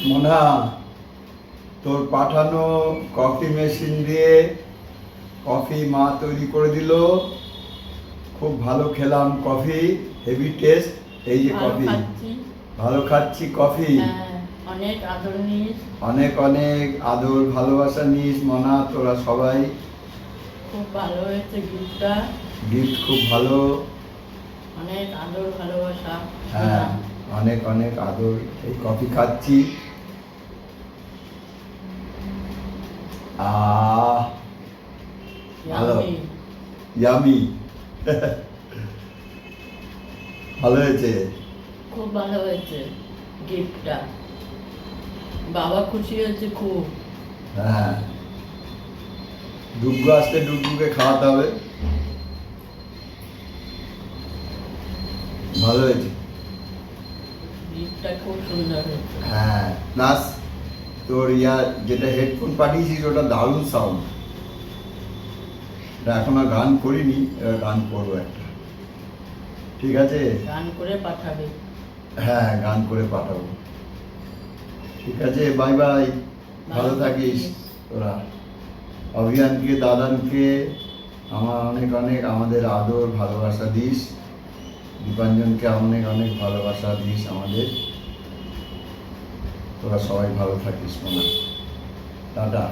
মোনা, তোর পাঠানো coffee machine দিয়ে কফি মা তৈরি করে দিল। খুব ভালো খেলাম কফি, হেভি টেস্ট। এই যে কফি, ভালো খাচ্ছি কফি। অনেক আদর নিস, অনেক অনেক আদর ভালোবাসা নিস মোনা, তোরা সবাই। খুব ভালো হয়েছে গিফটটা। গিফট খুব ভালো। অনেক আদর ভালোবাসা। হ্যাঁ, অনেক অনেক আদর। এই কফি খাচ্ছি। ভালো, ইয়ামি। ভালো হয়েছে, খুব ভালো হয়েছে গিফটটা। বাবা খুশি হয়েছে খুব। হ্যাঁ, ডুগু আসতে ডুগুকে খাওয়াতে হবে। ভালো হয়েছে, গিফটটা খুব সুন্দর হয়েছে। হ্যাঁ। প্লাস তোর যেটা হেডফোন পাঠিয়েছিস ওটা দারুণ সাউন্ড। এখন আর গান করিনি, এবার গান করবো একটা। ঠিক আছে, গান করে পাঠাবে। হ্যাঁ গান করে পাঠাবো। ঠিক আছে, বাই বাই। ভালো থাকিস তোরা। অভিয়ানকে, দাদানকে আমার অনেক অনেক আমাদের আদর ভালোবাসা দিস। দীপাঞ্জনকে অনেক অনেক ভালোবাসা দিস আমাদের। তোরা সবাই ভালো থাকিস মোনা। টাটা।